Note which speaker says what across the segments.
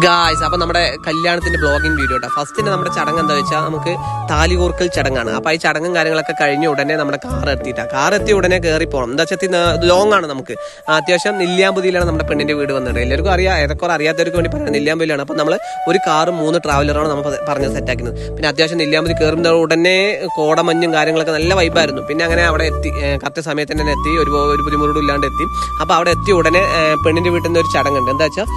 Speaker 1: Guys, അപ്പൊ നമ്മുടെ കല്യാണത്തിന്റെ ബ്ലോഗിംഗ് വീഡിയോ കേട്ടോ. ഫസ്റ്റിന് നമ്മുടെ ചടങ്ങ് എന്താ വെച്ചാൽ നമുക്ക് താലി കോർക്കൽ ചടങ്ങാണ്. അപ്പൊ ഈ ചടങ്ങും കാര്യങ്ങളൊക്കെ കഴിഞ്ഞ ഉടനെ നമ്മുടെ കാർ എത്തിയ ഉടനെ കയറി പോകണം. എന്താ വെച്ചാൽ ലോങ് ആണ് നമുക്ക്. അത്യാവശ്യം നെല്ലിയാമ്പതിയിലാണ് നമ്മുടെ പെണ്ണിന്റെ വീട് വന്നത്. എല്ലാവർക്കും അറിയാം, ഏതൊക്കെ അറിയാത്തവർക്ക് വേണ്ടി പറയാം, നെല്ലിയാമ്പതിയിലാണ്. അപ്പൊ നമ്മൾ ഒരു കാറും 3 ട്രാവലറാണ് നമ്മൾ പറഞ്ഞ് സെറ്റാക്കുന്നത്. പിന്നെ അത്യാവശ്യം നെല്ലിയാമ്പതി കയറുന്ന ഉടനെ കോടമഞ്ഞും കാര്യങ്ങളൊക്കെ നല്ല വൈബായിരുന്നു. പിന്നെ അങ്ങനെ അവിടെ എത്തി, കറക്റ്റ് സമയത്ത് തന്നെ എത്തി, ഒരു ബുദ്ധിമുട്ടും ഇല്ലാണ്ട് എത്തി. അപ്പൊ അവിടെ എത്തിയ ഉടനെ പെണ്ണിന്റെ വീട്ടിൽ നിന്ന് ഒരു ചടങ്ങുണ്ട്. എന്താ വെച്ചാൽ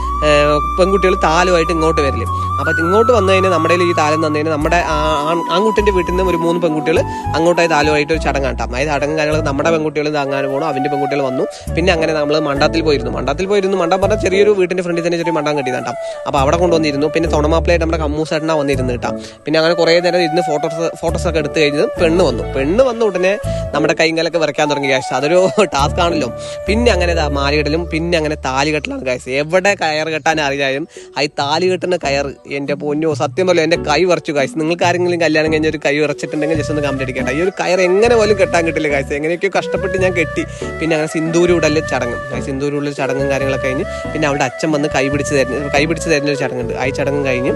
Speaker 1: പെൺകുട്ടികൾ താലുമായിട്ട് ഇങ്ങോട്ട് വരില്ലേ. അപ്പൊ ഇങ്ങോട്ട് വന്നു കഴിഞ്ഞാൽ നമ്മുടെ ഈ താലം തന്നു കഴിഞ്ഞാൽ നമ്മുടെ ആൺകുട്ടിന്റെ വീട്ടിൽ നിന്ന് ഒരു 3 പെൺകുട്ടികൾ അങ്ങോട്ടായി താലുമായിട്ട് ഒരു ചടങ്ങ് കാട്ടാം. അതായത് ചടങ്ങും കാര്യങ്ങൾ നമ്മുടെ പെൺകുട്ടികൾ താങ്ങാൻ പോകണം, അവന്റെ പെൺകുട്ടികൾ വന്നു. പിന്നെ അങ്ങനെ നമ്മൾ മണ്ഡപത്തിൽ പോയിരുന്നു. മണ്ഡപം പറഞ്ഞാൽ ചെറിയൊരു വീട്ടിന്റെ ഫ്രണ്ടിൽ തന്നെ ചെറിയ മണ്ഡപം കെട്ടിയതാട്ടാം. അപ്പൊ അവിടെ കൊണ്ടുവന്നിരുന്നു. പിന്നെ തൊണമാപ്പിളായിട്ട് നമ്മുടെ കമ്മൂസേട്ടനാ വന്നിരുന്നു കേട്ടാം. പിന്നെ അങ്ങനെ കുറെ നേരം ഇരുന്ന് ഫോട്ടോസൊക്കെ എടുത്തു കഴിഞ്ഞത് പെണ്ണ് വന്നു ഉടനെ നമ്മുടെ കൈകാലൊക്കെ വരയ്ക്കാൻ തുടങ്ങി ഗായ്സ്. അതൊരു ടാസ്ക് ആണല്ലോ. പിന്നെ അങ്ങനെ മാലികെട്ടലും, പിന്നെ അങ്ങനെ താലികെട്ടലാണ് ഗായ്സ്. എവിടെ കയർ കെട്ടാൻ അറിയാലും ഈ താലികെട്ടുന്ന കയർ എന്റെ പൊന്നോ, സത്യം പോലെ എന്റെ കൈ വരച്ചു ഗായ്സ്. നിങ്ങൾക്ക് ആരെങ്കിലും കല്യാണം കഴിഞ്ഞ ഒരു കൈ വരച്ചിട്ടുണ്ടെങ്കിൽ ജസ്റ്റ് ഒന്ന് കമന്റ് അടിക്കട്ടെ. ഈ ഒരു കയർ എങ്ങനെ പോലും കെട്ടാൻ കിട്ടില്ല ഗായ്സ്. എങ്ങനെയൊക്കെയോ കഷ്ടപ്പെട്ട് ഞാൻ കെട്ടി. പിന്നെ അങ്ങനെ സിന്ദൂരുടൽ ചടങ്ങും, സിന്ദൂരുള്ള ചടങ്ങും കാര്യങ്ങളൊക്കെ കഴിഞ്ഞ് പിന്നെ അവളുടെ അച്ഛൻ വന്ന് കൈ പിടിച്ച് തരുന്ന ഒരു ചടങ്ങുണ്ട്. ആ ചടങ്ങും കഴിഞ്ഞ്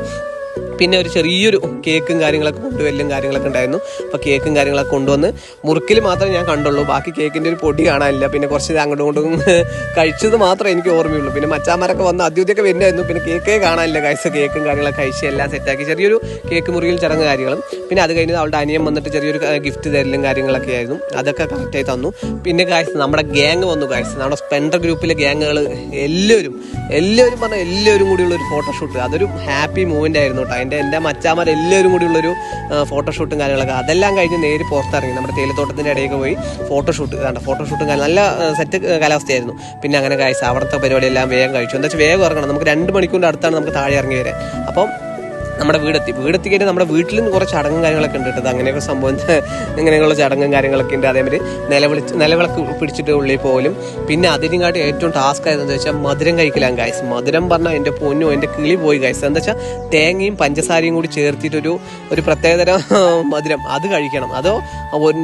Speaker 1: പിന്നെ ഒരു ചെറിയൊരു കേക്കും കാര്യങ്ങളൊക്കെ കൊണ്ടുവരലും കാര്യങ്ങളൊക്കെ ഉണ്ടായിരുന്നു. അപ്പോൾ കേക്കും കാര്യങ്ങളൊക്കെ കൊണ്ടുവന്ന് മുറുക്കിൽ മാത്രമേ ഞാൻ കണ്ടുള്ളൂ. ബാക്കി കേക്കിൻ്റെ ഒരു പൊടി കാണാനില്ല. പിന്നെ കുറച്ച് അങ്ങോട്ടും ഇങ്ങോട്ടും കഴിച്ചത് മാത്രമേ എനിക്ക് ഓർമ്മയുള്ളൂ. പിന്നെ മച്ചാമാരൊക്കെ വന്ന് ആദ്യമൊക്കെ വരുന്നതായിരുന്നു. പിന്നെ കേക്കേ കാണാനില്ല ഗൈസ്. കേക്കും കാര്യങ്ങളൊക്കെ കഴിച്ച് എല്ലാം സെറ്റാക്കി ചെറിയൊരു കേക്ക് മുറിയിൽ ചടങ്ങ് കാര്യങ്ങളും. പിന്നെ അത് കഴിഞ്ഞ് അവളുടെ അനിയൻ വന്നിട്ട് ചെറിയൊരു ഗിഫ്റ്റ് തരലും കാര്യങ്ങളൊക്കെ ആയിരുന്നു. അതൊക്കെ കറക്റ്റായി തന്നു. പിന്നെ ഗൈസ് നമ്മുടെ ഗ്യാങ് വന്നു ഗൈസ്. നമ്മുടെ സ്പെൻഡർ ഗ്രൂപ്പിലെ ഗ്യാങ്ങുകൾ എല്ലാവരും പറഞ്ഞാൽ എല്ലാവരും കൂടിയുള്ള ഒരു ഫോട്ടോഷൂട്ട്. അതൊരു ഹാപ്പി മൂവ്മെന്റ് ആയിരുന്നു കേട്ടോ. എൻ്റെ മച്ചാമാരെല്ലാവരും കൂടിയുള്ളൊരു ഫോട്ടോഷൂട്ടും കാര്യങ്ങളൊക്കെ. അതെല്ലാം കഴിഞ്ഞ് നേരെ പുറത്തിറങ്ങി നമ്മുടെ തേയിലത്തോട്ടത്തിൻ്റെ ഇടയ്ക്ക് പോയി ഫോട്ടോഷൂട്ടും നല്ല സെറ്റ് കാലാവസ്ഥയായിരുന്നു. പിന്നെ അങ്ങനെ ഗൈസ് അവിടുത്തെ പരിപാടിയെല്ലാം വേഗം കഴിച്ചു. എന്താ വെച്ചാൽ വേഗം ഇറങ്ങണം. നമുക്ക് 2 മണിക്കൂറിൻ്റെ അടുത്താണ് നമുക്ക് താഴെ ഇറങ്ങി വരാൻ. അപ്പം നമ്മുടെ വീടെത്തി കഴിഞ്ഞാൽ നമ്മുടെ വീട്ടിൽ നിന്ന് കുറച്ച് ചടങ്ങും കാര്യങ്ങളൊക്കെ ഉണ്ട് കേട്ടത്. അങ്ങനെയൊക്കെ സംഭവം ഇങ്ങനെയുള്ള ചടങ്ങും കാര്യങ്ങളൊക്കെ ഉണ്ട്. അതേമാതിരി നിലവിളക്ക് പിടിച്ചിട്ട് ഉള്ളിൽ പോലും. പിന്നെ അതിനെക്കാട്ടി ഏറ്റവും ടാസ്ക് ആയതെന്ന് വെച്ചാൽ മധുരം കഴിക്കലാം ഗൈസ്. മധുരം പറഞ്ഞാൽ എൻ്റെ പൊന്നോ, എൻ്റെ കിളി പോയി ഗൈസ്. എന്താ വെച്ചാൽ തേങ്ങയും പഞ്ചസാരയും കൂടി ചേർത്തിട്ടൊരു പ്രത്യേകതരം മധുരം അത് കഴിക്കണം. അതോ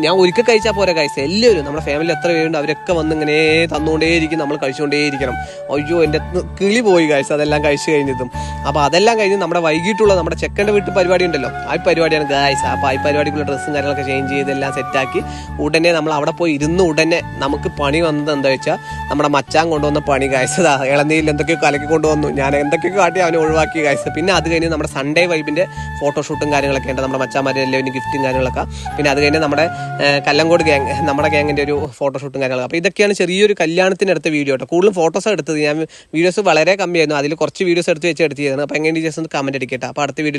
Speaker 1: ഞാൻ ഒരിക്കൽ കഴിച്ചാൽ പോരാ ഗൈസ്. എല്ലാവരും നമ്മുടെ ഫാമിലി എത്ര പേരുണ്ട് അവരൊക്കെ വന്ന് ഇങ്ങനെ തന്നുകൊണ്ടേയിരിക്കും, നമ്മൾ കഴിച്ചുകൊണ്ടേയിരിക്കണം. അയ്യോ, എൻ്റെ കിളി പോയി ഗൈസ് അതെല്ലാം കഴിച്ചു കഴിഞ്ഞതും. അപ്പോൾ അതെല്ലാം കഴിഞ്ഞ് നമ്മുടെ വൈകിട്ടുള്ള നമ്മുടെ ചെക്കൻ്റെ വീട്ടിൽ പരിപാടി ഉണ്ടല്ലോ, ആ പരിപാടിയാണ് ഗായ്സ്. അപ്പോൾ ആ പരിപാടിക്കുള്ള ഡ്രസ്സും കാര്യങ്ങളൊക്കെ ചേഞ്ച് ചെയ്ത് എല്ലാം സെറ്റാക്കി ഉടനെ നമ്മൾ അവിടെ പോയി ഉടനെ നമുക്ക് പണി വന്നത് എന്താ വെച്ചാൽ നമ്മുടെ മച്ചാൻ കൊണ്ടുവന്ന പണി ഗായ്സ്. ഇളനീരിൽ എന്തൊക്കെയോ കലക്കി കൊണ്ടുവന്നു. ഞാൻ എന്തൊക്കെയോ കാട്ടി അവനെ ഒഴിവാക്കി ഗായ്സ്. പിന്നെ അത് കഴിഞ്ഞ് നമ്മുടെ സൺഡേ വൈബിന്റെ ഫോട്ടോഷൂട്ടും കാര്യങ്ങളൊക്കെ ഉണ്ട്. നമ്മുടെ മച്ചാന്മാരെല്ലാവരും ഗിഫ്റ്റും കാര്യങ്ങളൊക്കെ. പിന്നെ അത് കഴിഞ്ഞ് നമ്മുടെ കല്ലങ്കോട് ഗ്യാങ്, നമ്മുടെ ഗ്യാങ്ങിന്റെ ഒരു ഫോട്ടോഷൂട്ടും കാര്യങ്ങളൊക്കെ. അപ്പോൾ ഇതൊക്കെയാണ് ചെറിയൊരു കല്യാണത്തിനടുത്ത വീഡിയോ കേട്ടോ. കൂടുതലും ഫോട്ടോസ് എടുത്തത് ഞാൻ വീഡിയോസ് വളരെ കമ്മിയായിരുന്നു. അതിൽ കുറച്ച് വീഡിയോസ് എടുത്ത് ചെയ്തതാണ്. അപ്പോൾ എങ്ങനെ ജസ്റ്റ് ഒന്ന് കമന്റ് അടിക്കട്ടെ. അപ്പോൾ അടുത്ത വീഡിയോയിൽ